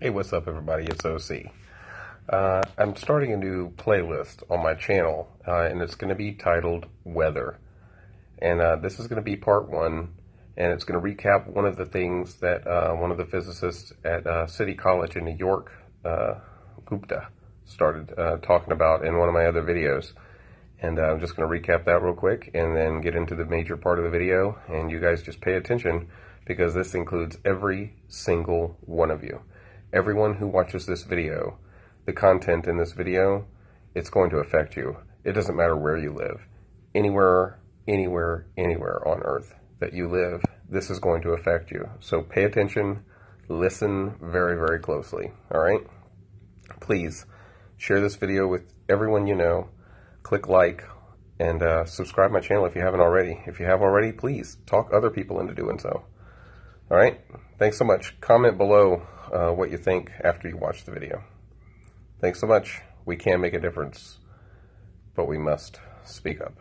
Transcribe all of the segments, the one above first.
Hey, what's up, everybody? It's OC. I'm starting a new playlist on my channel, and it's going to be titled Weather. And this is going to be part one, and it's going to recap one of the things that one of the physicists at City College in New York, Gupta, started talking about in one of my other videos. And I'm just going to recap that real quick and then get into the major part of the video. And you guys just pay attention, because this includes every single one of you. Everyone who watches this video, the content in this video, it's going to affect you. It doesn't matter where you live. Anywhere on Earth that you live, this is going to affect you. So pay attention, listen very, very closely, all right? Please share this video with everyone you know. Click like and subscribe my channel if you haven't already. If you have already, please talk other people into doing so. All right? Thanks so much. Comment below what you think after you watch the video. Thanks so much. We can make a difference, but we must speak up.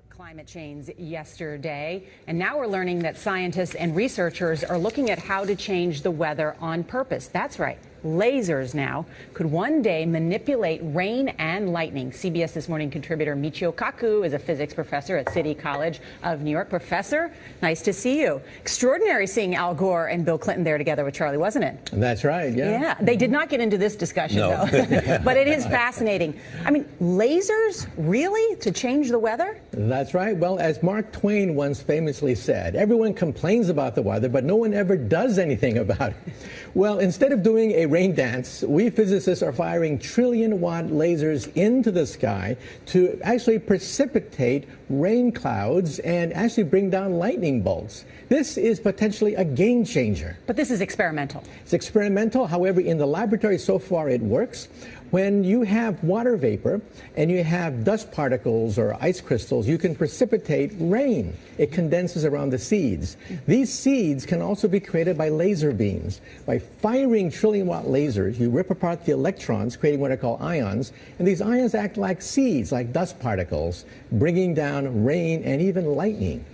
Climate change yesterday, and now we're learning that scientists and researchers are looking at how to change the weather on purpose. That's right. Lasers now could one day manipulate rain and lightning. CBS This Morning contributor Michio Kaku is a physics professor at City College of New York. Professor, nice to see you. Extraordinary seeing Al Gore and Bill Clinton there together with Charlie, wasn't it? That's right, yeah. Yeah, they did not get into this discussion, though. But it is fascinating. I mean, lasers, really, to change the weather? That's right. Well, as Mark Twain once famously said, everyone complains about the weather, but no one ever does anything about it. Well, instead of doing a rain dance, we physicists are firing trillion-watt lasers into the sky to actually precipitate rain clouds and actually bring down lightning bolts. This is potentially a game changer. But this is experimental. It's experimental. However, in the laboratory so far it works. When you have water vapor and you have dust particles or ice crystals, you can precipitate rain. It condenses around the seeds. These seeds can also be created by laser beams. By firing trillion-watt lasers, you rip apart the electrons, creating what are called ions, and these ions act like seeds, like dust particles, bringing down rain and even lightning.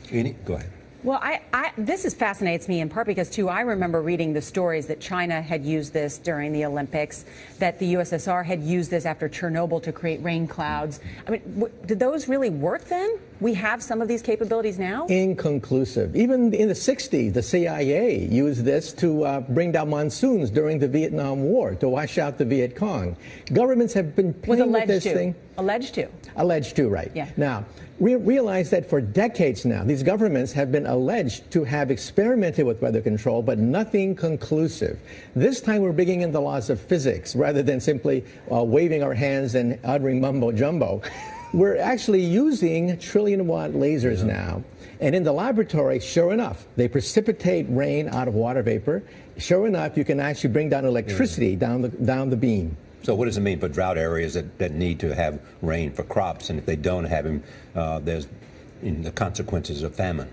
Go ahead. Well, this fascinates me in part because, too, I remember reading the stories that China had used this during the Olympics, that the USSR had used this after Chernobyl to create rain clouds. I mean, did those really work then? We have some of these capabilities now? Inconclusive. Even in the 60s, the CIA used this to bring down monsoons during the Vietnam War, to wash out the Viet Cong. Governments have been playing with this thing. Alleged to. Alleged to, right. Yeah. Now, we realize that for decades now, these governments have been alleged to have experimented with weather control, but nothing conclusive. This time we're bringing in the laws of physics rather than simply waving our hands and uttering mumbo-jumbo. We're actually using trillion-watt lasers now. And in the laboratory, sure enough, they precipitate rain out of water vapor. Sure enough, you can actually bring down electricity down the beam. So what does it mean for drought areas that need to have rain for crops, and if they don't have them, there's the consequences of famine?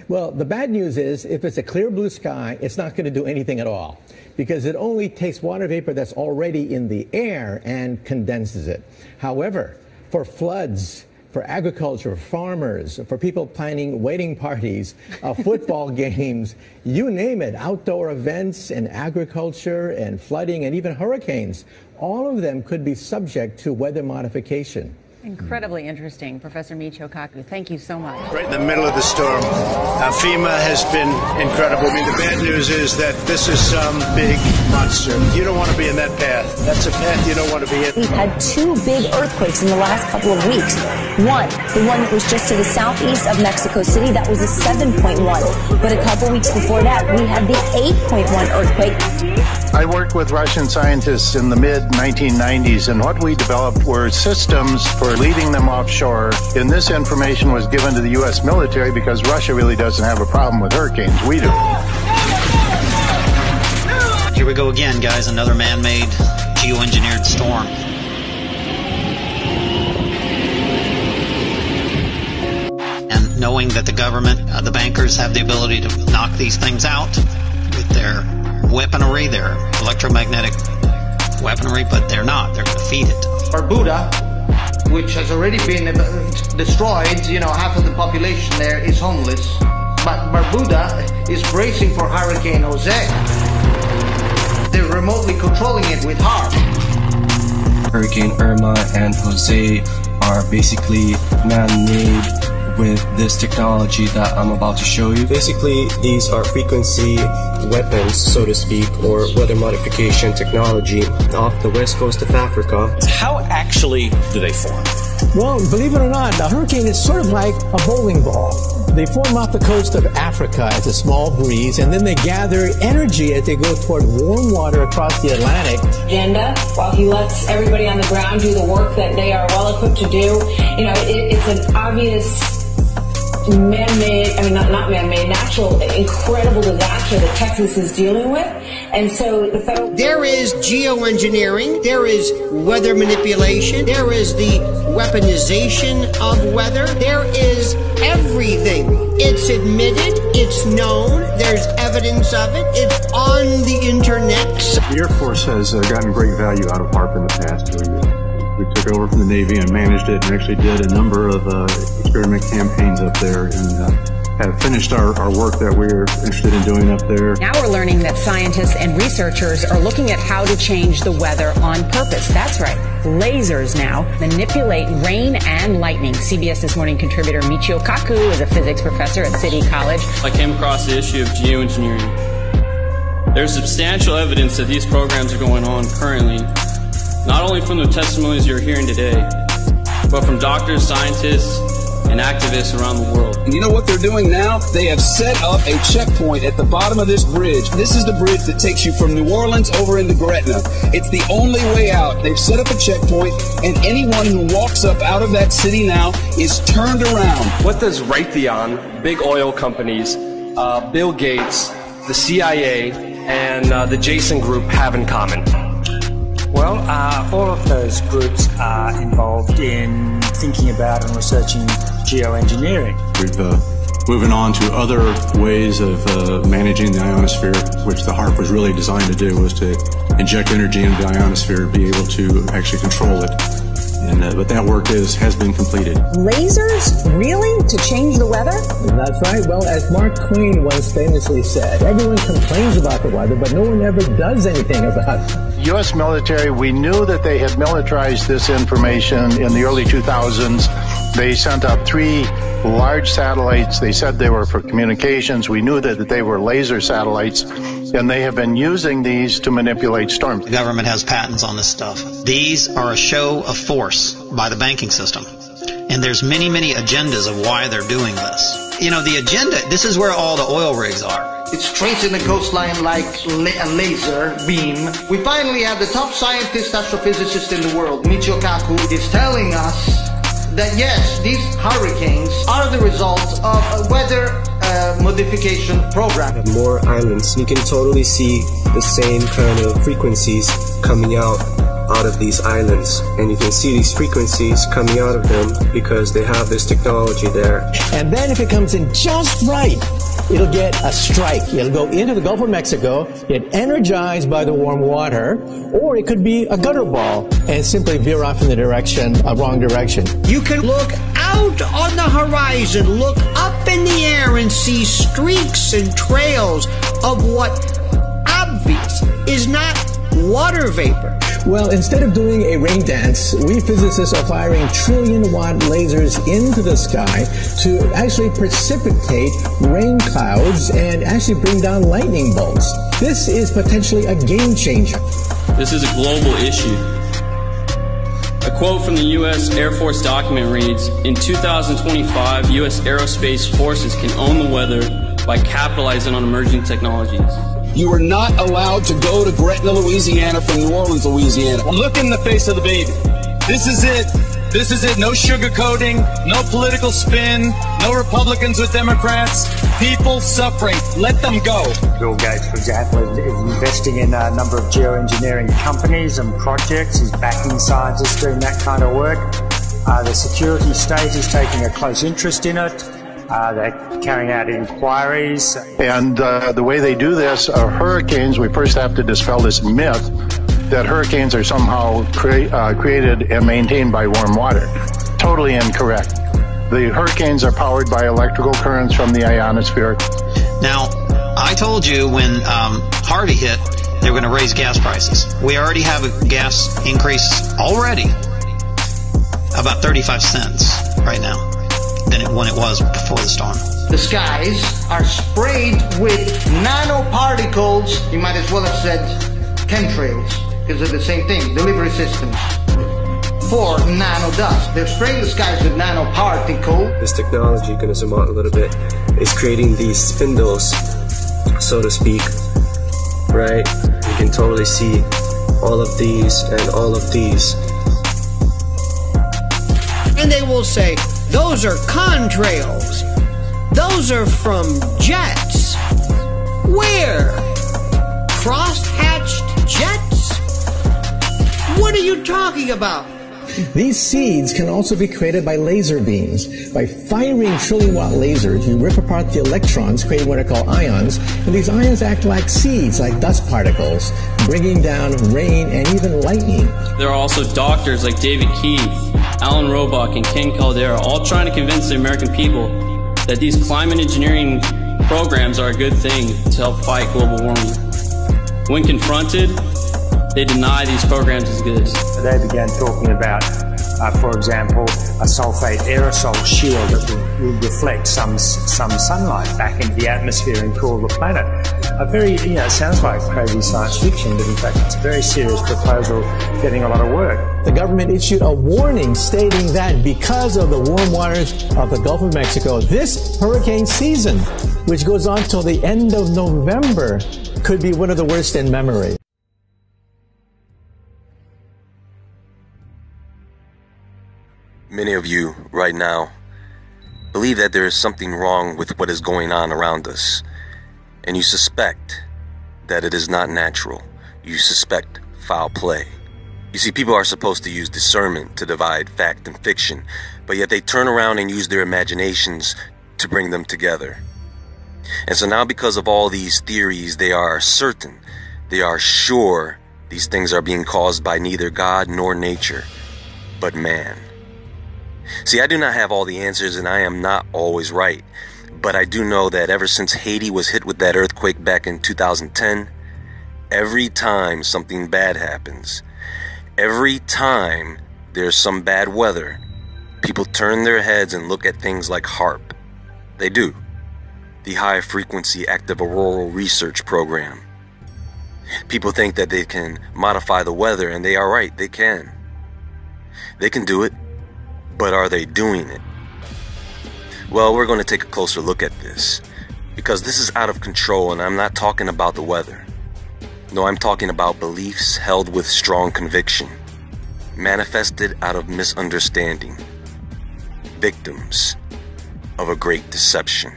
Well, the bad news is if it's a clear blue sky, it's not going to do anything at all, because it only takes water vapor that's already in the air and condenses it. However, for floods, for agriculture, for farmers, for people planning wedding parties, football games, you name it, outdoor events and agriculture and flooding and even hurricanes, all of them could be subject to weather modification. Incredibly interesting, Professor Michio Kaku. Thank you so much. Right in the middle of the storm. FEMA has been incredible. I mean, the bad news is that this is some big monster. You don't want to be in that path. That's a path you don't want to be in. We've had two big earthquakes in the last couple of weeks. One, the one that was just to the southeast of Mexico City, that was a 7.1. But a couple weeks before that, we had the 8.1 earthquake. I worked with Russian scientists in the mid-1990s, and what we developed were systems for leading them offshore. And this information was given to the U.S. military because Russia really doesn't have a problem with hurricanes. We do. Here we go again, guys. Another man-made, geoengineered storm. And knowing that the government, the bankers have the ability to knock these things out with their weaponry, their electromagnetic weaponry, but they're not. They're going to feed it. Barbuda, which has already been destroyed, half of the population there is homeless. But Barbuda is bracing for Hurricane Jose. They're remotely controlling it with HARP. Hurricane Irma and Jose are basically man-made with this technology that I'm about to show you. Basically, these are frequency weapons, so to speak, or weather modification technology off the west coast of Africa. How actually do they form? Well, believe it or not, a hurricane is sort of like a bowling ball. They form off the coast of Africa as a small breeze, and then they gather energy as they go toward warm water across the Atlantic. Agenda, while he lets everybody on the ground do the work that they are well equipped to do, it's an obvious man-made, not man-made, natural, incredible disaster that Texas is dealing with. And so the federal... There is geoengineering, there is weather manipulation, there is the weaponization of weather, there is everything. It's admitted, it's known, there's evidence of it, it's on the internet. The Air Force has gotten great value out of HARP in the past. We took over from the Navy and managed it and actually did a number of experiment campaigns up there and have finished our work that we're interested in doing up there. Now we're learning that scientists and researchers are looking at how to change the weather on purpose. That's right. Lasers now manipulate rain and lightning. CBS This Morning contributor Michio Kaku is a physics professor at City College. I came across the issue of geoengineering. There's substantial evidence that these programs are going on currently, not only from the testimonies you're hearing today, but from doctors, scientists, and activists around the world. And you know what they're doing now? They have set up a checkpoint at the bottom of this bridge. This is the bridge that takes you from New Orleans over into Gretna. It's the only way out. They've set up a checkpoint, and anyone who walks up out of that city now is turned around. What does Raytheon, big oil companies, Bill Gates, the CIA, and the Jason Group have in common? Well, all of those groups are involved in thinking about and researching geoengineering. We've moving on to other ways of managing the ionosphere, which the HARP was really designed to do, was to inject energy into the ionosphere, be able to actually control it. But that work has been completed. Lasers? Really? To change the weather? That's right. Well, as Mark Twain once famously said, everyone complains about the weather, but no one ever does anything about it. U.S. military, we knew that they had militarized this information in the early 2000s. They sent up 3 large satellites. They said they were for communications. We knew that they were laser satellites, and they have been using these to manipulate storms. The government has patents on this stuff. These are a show of force by the banking system. And there's many, many agendas of why they're doing this. You know, the agenda, this is where all the oil rigs are. It's tracing the coastline like a laser beam. We finally have the top scientist astrophysicist in the world, Michio Kaku, is telling us that yes, these hurricanes are the result of a weather modification program. More islands. You can totally see the same kind of frequencies coming out of these islands, and you can see these frequencies coming out of them because they have this technology there. And then if it comes in just right, it'll get a strike. It'll go into the Gulf of Mexico, get energized by the warm water, or it could be a gutter ball and simply veer off in the wrong direction. You can look out on the horizon, look up in the air and see streaks and trails of what obviously is not water vapor. Well, instead of doing a rain dance, we physicists are firing trillion-watt lasers into the sky to actually precipitate rain clouds and actually bring down lightning bolts. This is potentially a game changer. This is a global issue. A quote from the U.S. Air Force document reads, "In 2025, U.S. aerospace forces can own the weather by capitalizing on emerging technologies." You are not allowed to go to Gretna, Louisiana from New Orleans, Louisiana. Look in the face of the baby. This is it. This is it. No sugarcoating, no political spin, no Republicans with Democrats. People suffering. Let them go. Bill Gates, for example, is investing in a number of geoengineering companies and projects. He's backing scientists doing that kind of work. The security state is taking a close interest in it. They're carrying out inquiries. And the way they do this are hurricanes. We first have to dispel this myth that hurricanes are somehow created and maintained by warm water. Totally incorrect. The hurricanes are powered by electrical currents from the ionosphere. Now, I told you when Harvey hit they were going to raise gas prices. We already have a gas increase already, about 35 cents right now than when it was before the storm. The skies are sprayed with nanoparticles. You might as well have said chemtrails, because they're the same thing, delivery systems for nanodust. They're spraying the skies with nanoparticle. This technology, gonna zoom out a little bit, is creating these spindles, so to speak, right? You can totally see all of these and all of these. And they will say, those are contrails. Those are from jets. Where? Cross-hatched jets? What are you talking about? These seeds can also be created by laser beams. By firing trillion-watt lasers, you rip apart the electrons, creating what are called ions, and these ions act like seeds, like dust particles, bringing down rain and even lightning. There are also doctors like David Keith, Alan Roebuck, and Ken Caldera, all trying to convince the American people that these climate engineering programs are a good thing to help fight global warming. When confronted, they deny these programs exist. They began talking about, for example, a sulfate aerosol shield that will reflect some sunlight back into the atmosphere and cool the planet. A very, it sounds like crazy science fiction, but in fact it's a very serious proposal getting a lot of work. The government issued a warning stating that because of the warm waters of the Gulf of Mexico, this hurricane season, which goes on till the end of November, could be one of the worst in memory. Many of you right now believe that there is something wrong with what is going on around us, and you suspect that it is not natural. You suspect foul play. You see, people are supposed to use discernment to divide fact and fiction, but yet they turn around and use their imaginations to bring them together. And so now, because of all these theories, they are certain, they are sure these things are being caused by neither God nor nature, but man. See, I do not have all the answers, and I am not always right, but I do know that ever since Haiti was hit with that earthquake back in 2010, every time something bad happens, every time there's some bad weather, people turn their heads and look at things like HAARP. They do. The High Frequency Active Auroral Research Program. People think that they can modify the weather, and they are right, they can. They can do it. But are they doing it? Well, we're going to take a closer look at this, because this is out of control, and I'm not talking about the weather. No, I'm talking about beliefs held with strong conviction, manifested out of misunderstanding, victims of a great deception.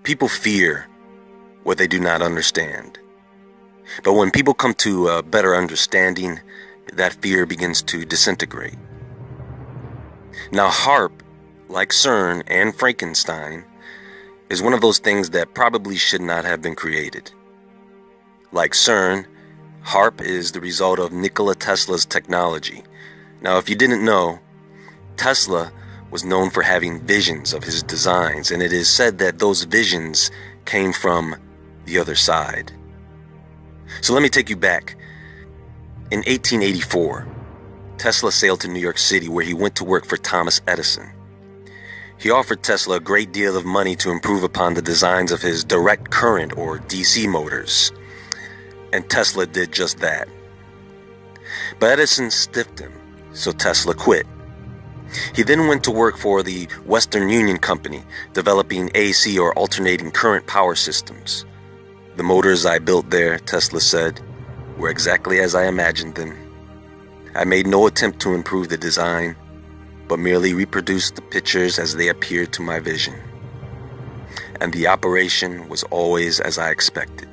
People fear what they do not understand. But when people come to a better understanding, that fear begins to disintegrate. Now, HAARP, like CERN and Frankenstein, is one of those things that probably should not have been created. Like CERN, HAARP is the result of Nikola Tesla's technology. Now, if you didn't know, Tesla was known for having visions of his designs, and it is said that those visions came from the other side. So let me take you back. In 1884, Tesla sailed to New York City, where he went to work for Thomas Edison. He offered Tesla a great deal of money to improve upon the designs of his direct current, or DC motors. And Tesla did just that. But Edison stiffed him, so Tesla quit. He then went to work for the Western Union Company, developing AC or alternating current power systems. The motors I built there, Tesla said, were exactly as I imagined them. I made no attempt to improve the design, but merely reproduced the pictures as they appeared to my vision. And the operation was always as I expected.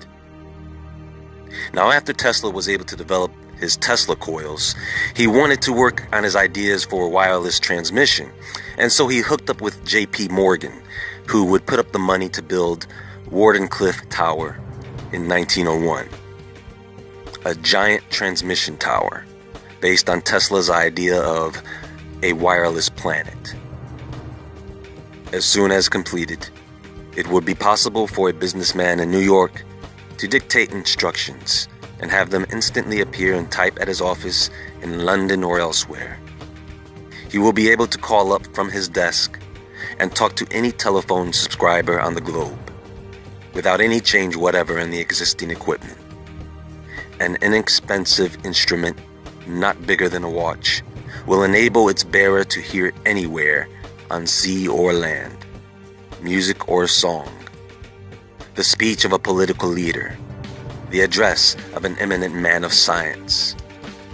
Now, after Tesla was able to develop his Tesla coils, he wanted to work on his ideas for wireless transmission, and so he hooked up with J.P. Morgan, who would put up the money to build Wardenclyffe Tower in 1901, a giant transmission tower based on Tesla's idea of a wireless planet. As soon as completed, it would be possible for a businessman in New York to dictate instructions and have them instantly appear and type at his office in London or elsewhere. He will be able to call up from his desk and talk to any telephone subscriber on the globe without any change whatever in the existing equipment. An inexpensive instrument, not bigger than a watch, will enable its bearer to hear anywhere on sea or land, music or song, the speech of a political leader, the address of an eminent man of science,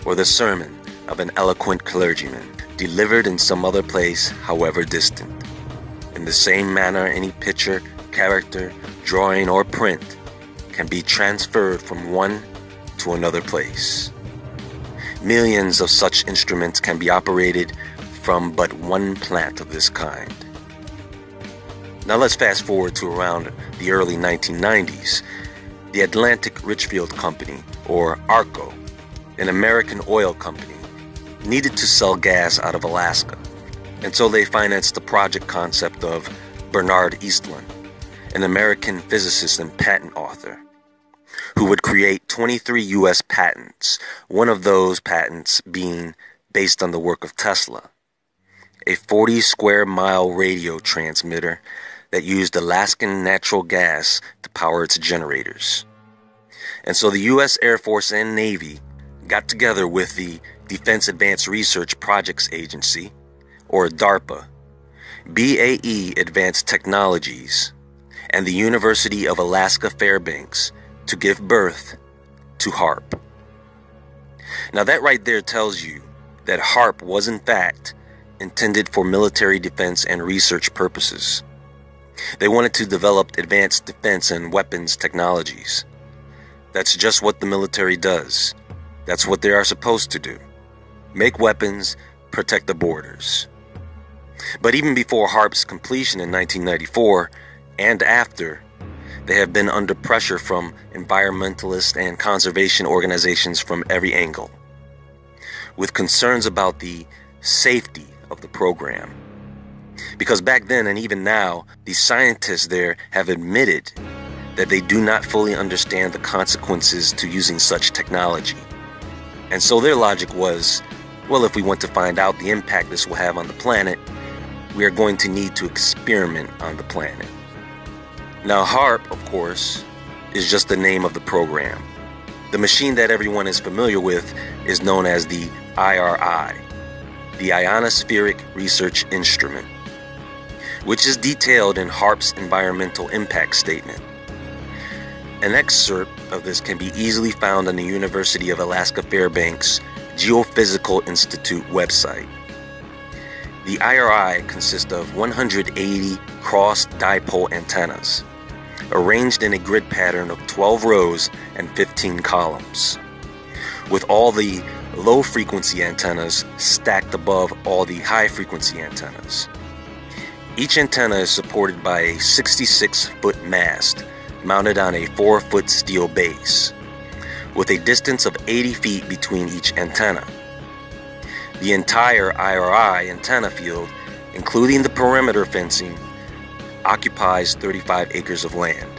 or the sermon of an eloquent clergyman, delivered in some other place, however distant. In the same manner, any picture, character, drawing, or print can be transferred from one to another place. Millions of such instruments can be operated from but one plant of this kind. Now let's fast forward to around the early 1990s. The Atlantic Richfield Company, or ARCO, an American oil company, needed to sell gas out of Alaska, and so they financed the project concept of Bernard Eastlund, an American physicist and patent author, who would create 23 U.S. patents, one of those patents being based on the work of Tesla, a 40-square-mile radio transmitter that used Alaskan natural gas to power its generators. And so the U.S. Air Force and Navy got together with the Defense Advanced Research Projects Agency, or DARPA, BAE Advanced Technologies, and the University of Alaska Fairbanks to give birth to HARP. Now that right there tells you that HARP was in fact intended for military defense and research purposes. They wanted to develop advanced defense and weapons technologies. That's just what the military does. That's what they are supposed to do. Make weapons, protect the borders. But even before HARP's completion in 1994, and after, they have been under pressure from environmentalist and conservation organizations from every angle, with concerns about the safety of the program. Because back then and even now, the scientists there have admitted that they do not fully understand the consequences to using such technology. And so their logic was, well, if we want to find out the impact this will have on the planet, we are going to need to experiment on the planet. Now, HARP, of course, is just the name of the program. The machine that everyone is familiar with is known as the IRI, the Ionospheric Research Instrument, which is detailed in HARP's environmental impact statement. An excerpt of this can be easily found on the University of Alaska Fairbanks Geophysical Institute website. The IRI consists of 180 cross-dipole antennas, arranged in a grid pattern of 12 rows and 15 columns, with all the low-frequency antennas stacked above all the high-frequency antennas. Each antenna is supported by a 66-foot mast mounted on a 4-foot steel base, with a distance of 80 feet between each antenna. The entire IRI antenna field, including the perimeter fencing, occupies 35 acres of land.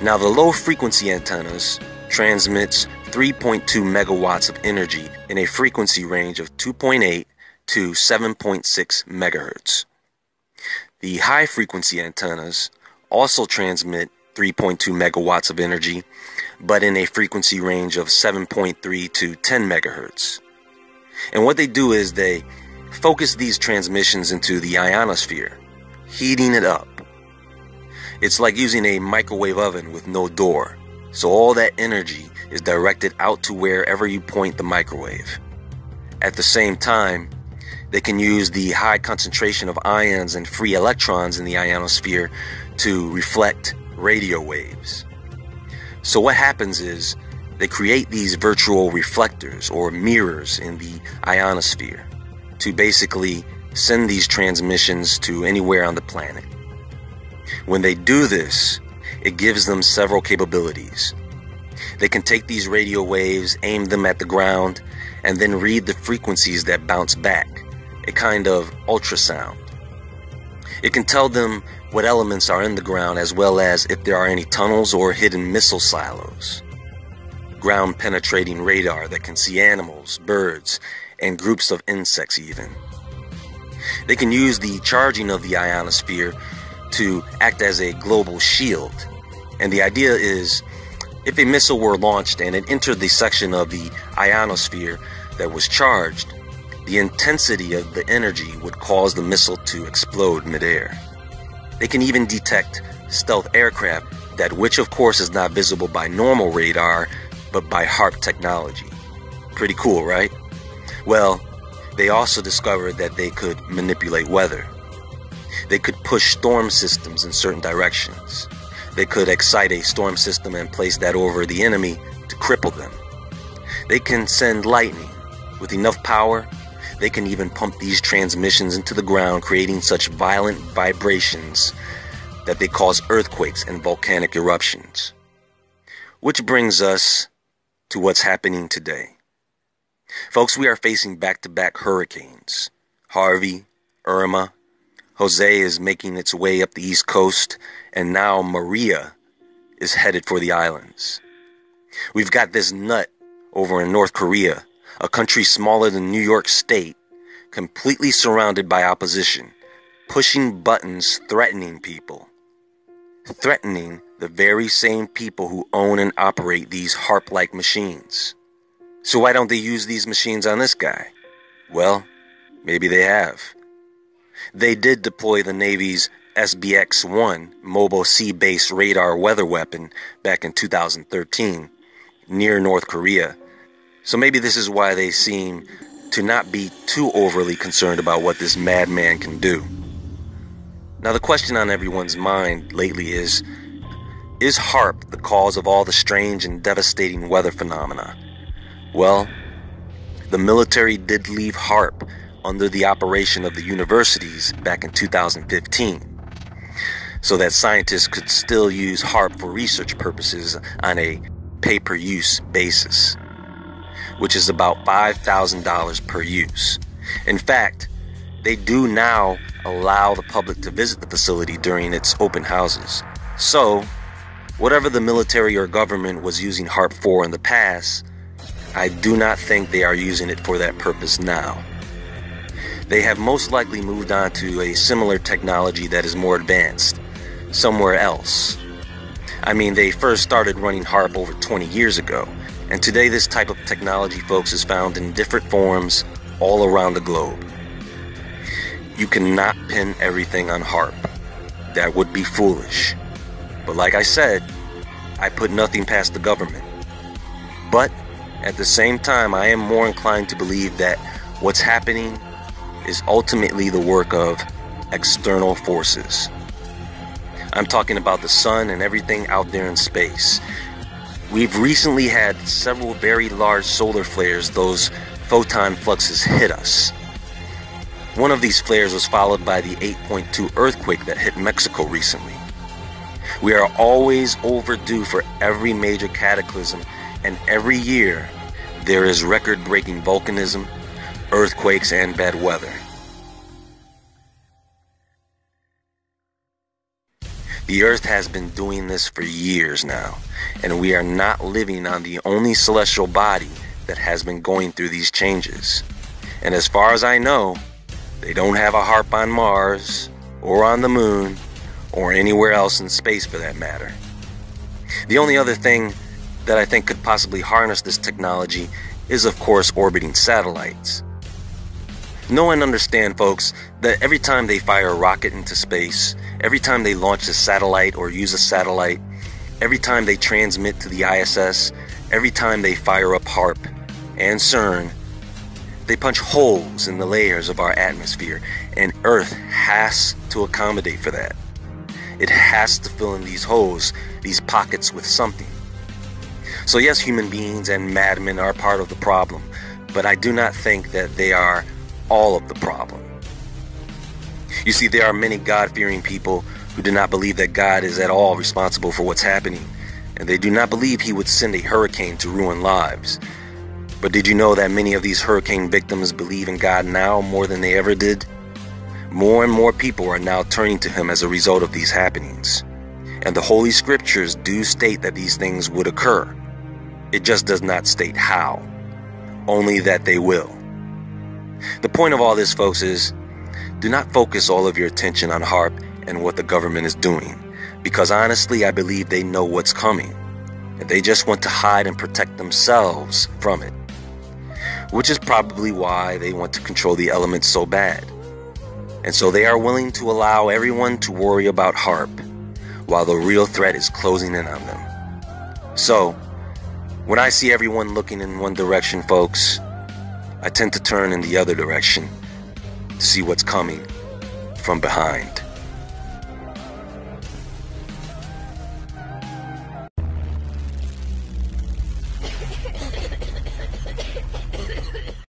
Now, the low-frequency antennas transmits 3.2 megawatts of energy in a frequency range of 2.8 to 7.6 megahertz. The high-frequency antennas also transmit 3.2 megawatts of energy, but in a frequency range of 7.3 to 10 megahertz. And what they do is they focus these transmissions into the ionosphere, heating it up. It's like using a microwave oven with no door, so all that energy is directed out to wherever you point the microwave. At the same time, they can use the high concentration of ions and free electrons in the ionosphere to reflect radio waves. So what happens is They create these virtual reflectors or mirrors in the ionosphere to basically send these transmissions to anywhere on the planet. When they do this, it gives them several capabilities. They can take these radio waves, aim them at the ground, and then read the frequencies that bounce back, a kind of ultrasound. It can tell them what elements are in the ground as well as if there are any tunnels or hidden missile silos. Ground-penetrating radar that can see animals, birds, and groups of insects even. They can use the charging of the ionosphere to act as a global shield. And the idea is, if a missile were launched and it entered the section of the ionosphere that was charged, the intensity of the energy would cause the missile to explode midair. They can even detect stealth aircraft, that which of course is not visible by normal radar, but by HAARP technology. Pretty cool, right? Well, they also discovered that they could manipulate weather. They could push storm systems in certain directions. They could excite a storm system and place that over the enemy to cripple them. They can send lightning. With enough power, they can even pump these transmissions into the ground, creating such violent vibrations that they cause earthquakes and volcanic eruptions. Which brings us to what's happening today. Folks, we are facing back-to-back hurricanes. Harvey, Irma, Jose is making its way up the East Coast, and now Maria is headed for the islands. We've got this nut over in North Korea, a country smaller than New York State, completely surrounded by opposition, pushing buttons threatening people. Threatening the very same people who own and operate these HAARP-like machines. So why don't they use these machines on this guy? Well, maybe they have. They did deploy the Navy's SBX-1 mobile sea-based radar weather weapon back in 2013 near North Korea. So maybe this is why they seem to not be too overly concerned about what this madman can do. Now the question on everyone's mind lately is HAARP the cause of all the strange and devastating weather phenomena? Well, the military did leave HAARP under the operation of the universities back in 2015, so that scientists could still use HAARP for research purposes on a pay-per-use basis, which is about $5,000 per use. In fact, they do now allow the public to visit the facility during its open houses. So, whatever the military or government was using HAARP for in the past, I do not think they are using it for that purpose now. They have most likely moved on to a similar technology that is more advanced, somewhere else. I mean, they first started running HAARP over 20 years ago, and today this type of technology, folks, is found in different forms all around the globe. You cannot pin everything on HAARP. That would be foolish. But like I said, I put nothing past the government. But at the same time, I am more inclined to believe that what's happening is ultimately the work of external forces. I'm talking about the sun and everything out there in space. We've recently had several very large solar flares, those photon fluxes, hit us. One of these flares was followed by the 8.2 earthquake that hit Mexico recently. We are always overdue for every major cataclysm, and every year there is record-breaking volcanism, earthquakes, and bad weather. The Earth has been doing this for years now, and we are not living on the only celestial body that has been going through these changes. And as far as I know, they don't have a HAARP on Mars, or on the Moon, or anywhere else in space for that matter. The only other thing that I think could possibly harness this technology is, of course, orbiting satellites. Know and understand, folks, that every time they fire a rocket into space, every time they launch a satellite or use a satellite, every time they transmit to the ISS, every time they fire up HAARP and CERN, they punch holes in the layers of our atmosphere, and Earth has to accommodate for that. It has to fill in these holes, these pockets, with something. So yes, human beings and madmen are part of the problem, but I do not think that they are all of the problem. You see, there are many God-fearing people who do not believe that God is at all responsible for what's happening, and they do not believe he would send a hurricane to ruin lives. But did you know that many of these hurricane victims believe in God now more than they ever did? More and more people are now turning to him as a result of these happenings. And the Holy Scriptures do state that these things would occur. It just does not state how, only that they will. The point of all this, folks, is do not focus all of your attention on HAARP and what the government is doing, because honestly, I believe they know what's coming, and they just want to hide and protect themselves from it, which is probably why they want to control the elements so bad. And so they are willing to allow everyone to worry about HAARP while the real threat is closing in on them. So, when I see everyone looking in one direction, folks, I tend to turn in the other direction to see what's coming from behind.